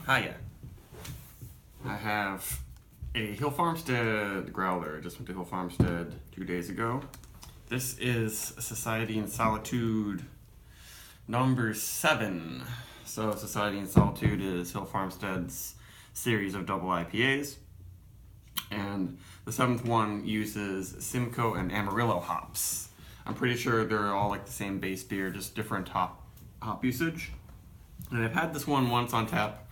Hiya. I have a Hill Farmstead growler. I just went to Hill Farmstead 2 days ago. This is Society in Solitude number 7. So Society in Solitude is Hill Farmstead's series of double IPAs. And the 7th one uses Simcoe and Amarillo hops. I'm pretty sure they're all like the same base beer, just different hop usage. And I've had this one once on tap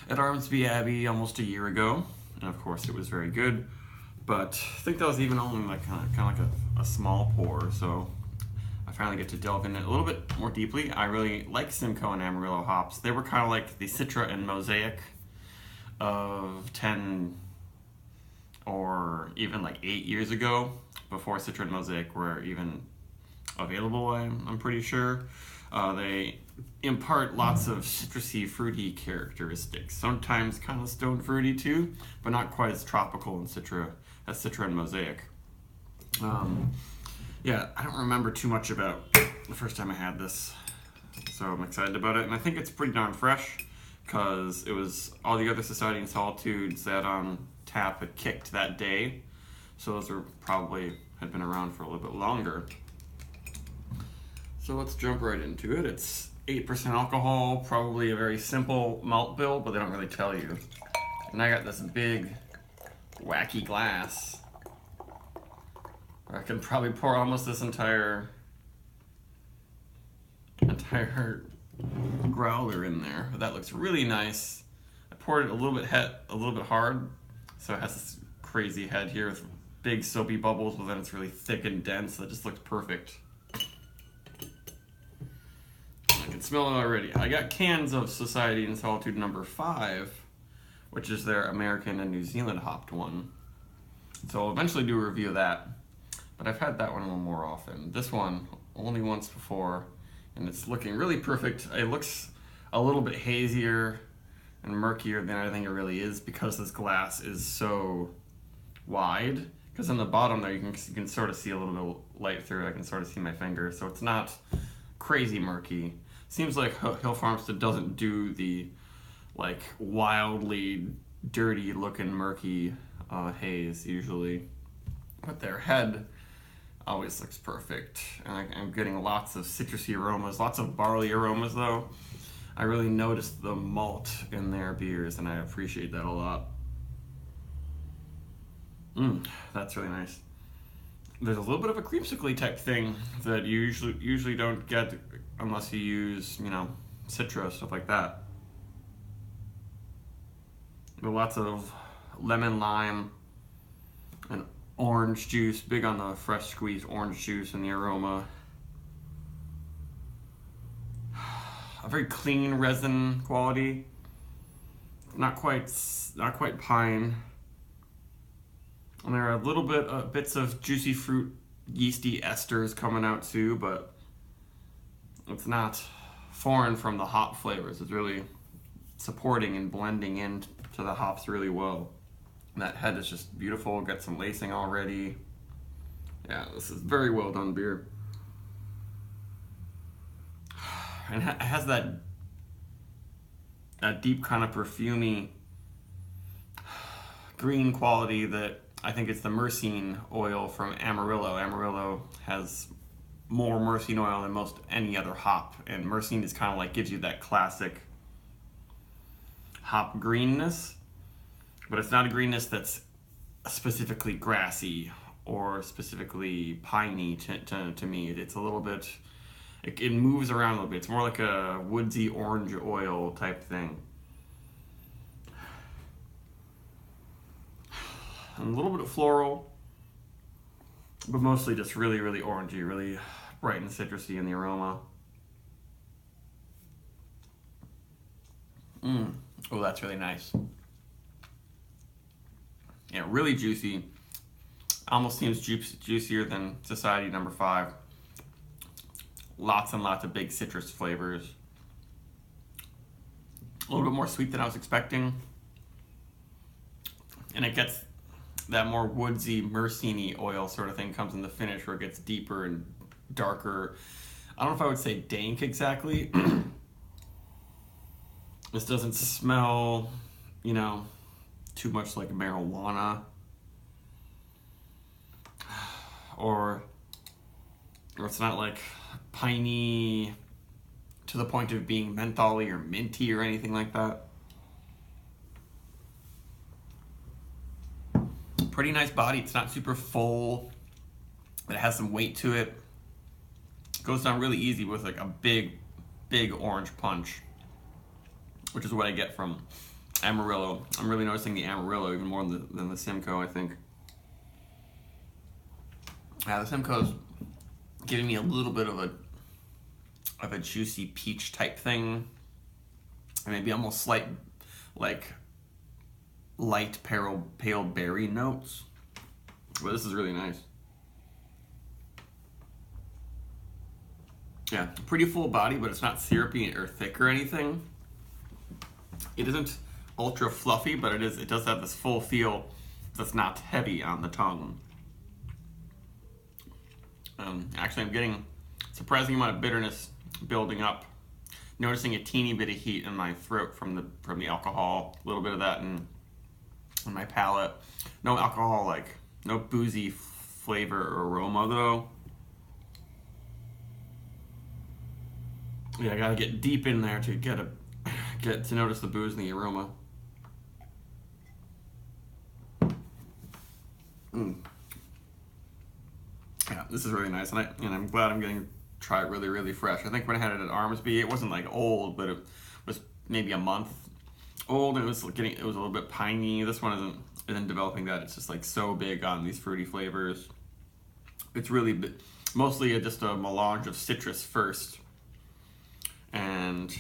at Armsby Abbey almost a year ago, and of course it was very good, but I think that was even only like kind of like a small pour, so I finally get to delve in it a little bit more deeply. I really like Simcoe and Amarillo hops. They were kind of like the Citra and Mosaic of 10 or even like 8 years ago, before Citra and Mosaic were even available, I'm pretty sure. They impart lots of citrusy, fruity characteristics. Sometimes kind of stone fruity too, but not quite as tropical as Citra and Mosaic. Yeah, I don't remember too much about the first time I had this, so I'm excited about it. And I think it's pretty darn fresh, because it was all the other Society in Solitudes that on tap had kicked that day. So those are probably had been around for a little bit longer. So let's jump right into it. It's 8% alcohol, probably a very simple malt bill, but they don't really tell you. And I got this big, wacky glass. I can probably pour almost this entire growler in there. But that looks really nice. I poured it a little bit hard, so it has this crazy head here with big soapy bubbles, but then it's really thick and dense. So it just looks perfect. I can smell it already. I got cans of Society in Solitude number 5, which is their American and New Zealand hopped one. So I'll eventually do a review of that. But I've had that one a little more often. This one, only once before, and it's looking really perfect. It looks a little bit hazier and murkier than I think it really is, because this glass is so wide. Because on the bottom there, you can sort of see a little bit of light through. I can sort of see my finger, so it's not crazy murky. Seems like Hill Farmstead doesn't do the like wildly dirty looking murky haze usually, but their head always looks perfect. And I'm getting lots of citrusy aromas, lots of barley aromas though. I really noticed the malt in their beers, and I appreciate that a lot. That's really nice. There's a little bit of a creamsicle type thing that you usually don't get unless you use, Citra, stuff like that. But lots of lemon, lime, and orange juice. Big on the fresh squeezed orange juice and the aroma. A very clean resin quality. Not quite pine. And there are a little bits of juicy fruit, yeasty esters coming out too, but it's not foreign from the hop flavors. It's really supporting and blending into the hops really well. And that head is just beautiful. Got some lacing already. Yeah, this is very well done beer. And it has that deep kind of perfumey green quality that I think it's the myrcene oil from Amarillo. Amarillo has more myrcene oil than most any other hop, and myrcene is kind of like gives you that classic hop greenness, but it's not a greenness that's specifically grassy or specifically piney to me. It's a little bit, it moves around a little bit. It's more like a woodsy orange oil type thing. And a little bit of floral, but mostly just really, really orangey, really bright and citrusy in the aroma. Oh, that's really nice. Yeah, really juicy. Almost seems juicier than Society number 5. Lots and lots of big citrus flavors. A little bit more sweet than I was expecting. And it gets that more woodsy, myrcene oil sort of thing comes in the finish, where it gets deeper and darker. I don't know if I would say dank exactly. This doesn't smell, too much like marijuana, or it's not like piney to the point of being mentholy or minty or anything like that. Pretty nice body. It's not super full, but it has some weight to it. Goes down really easy with like a big orange punch, which is what I get from Amarillo. I'm really noticing the Amarillo even more than the Simcoe, I think. Yeah, the Simcoe's giving me a little bit of a juicy peach type thing, and maybe almost slight, like light pale berry notes. But this is really nice. Yeah, pretty full body, but it's not syrupy or thick or anything. It isn't ultra fluffy, but it does have this full feel that's not heavy on the tongue. Actually, I'm getting a surprising amount of bitterness building up. Noticing a teeny bit of heat in my throat from the alcohol. A little bit of that in my palate. No alcohol, no boozy flavor or aroma though. Yeah, I gotta get deep in there to get to notice the booze and the aroma. Yeah, this is really nice, and I'm glad I'm getting to try it really, really fresh. I think when I had it at Armsby, it wasn't like old, but it was maybe a month old, and it was a little bit piney. This one isn't developing that. It's just like so big on these fruity flavors. It's really mostly just a melange of citrus first, and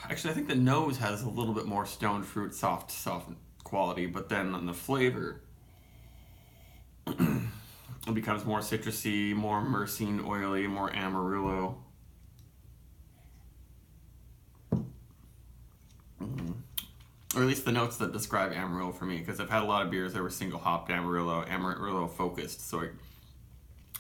actually I think the nose has a little bit more stone fruit, soft quality, but then on the flavor, it becomes more citrusy, more myrcene, oily, more Amarillo. Or at least the notes that describe Amarillo for me, because I've had a lot of beers that were single hopped Amarillo focused, so I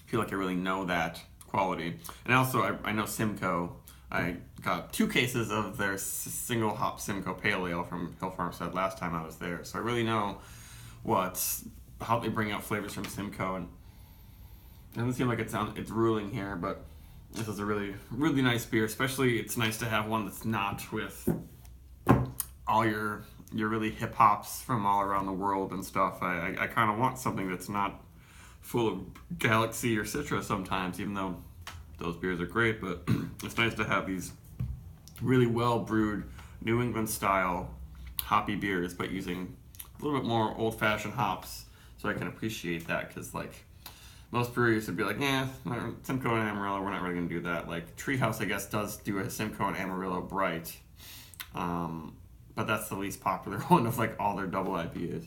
feel like I really know that quality. And also, I know Simcoe. I got 2 cases of their single hop Simcoe Pale Ale from Hill Farmstead last time I was there, so I really know how they bring out flavors from Simcoe. And it doesn't seem like it's ruling here, but this is a really, really nice beer. Especially, it's nice to have one that's not with all your really hip hops from all around the world and stuff. I kind of want something that's not full of Galaxy or Citra sometimes, even though those beers are great. But it's nice to have these really well brewed New England style hoppy beers, but using a little bit more old fashioned hops, so I can appreciate that. Because most breweries would be like, Simcoe and Amarillo, we're not really gonna do that. Like Treehouse, I guess, does do a Simcoe and Amarillo Bright, but that's the least popular one of all their double IPAs.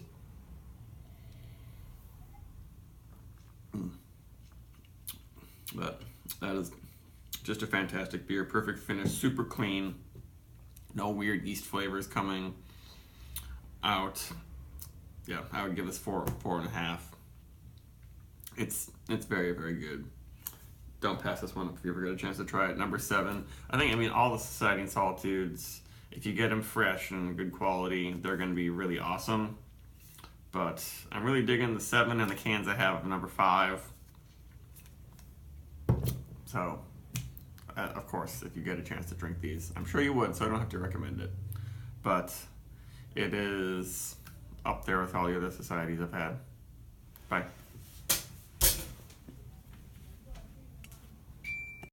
But that is just a fantastic beer. Perfect finish, super clean, no weird yeast flavors coming out. Yeah, I would give this 4.5. It's very, very good. Don't pass this one up if you ever get a chance to try it. Number 7. I mean, all the Society and Solitudes, if you get them fresh and good quality, they're going to be really awesome. But I'm really digging the 7 and the cans I have of number 5. So, of course, if you get a chance to drink these, I'm sure you would, so I don't have to recommend it. But it is up there with all the other societies I've had. Bye.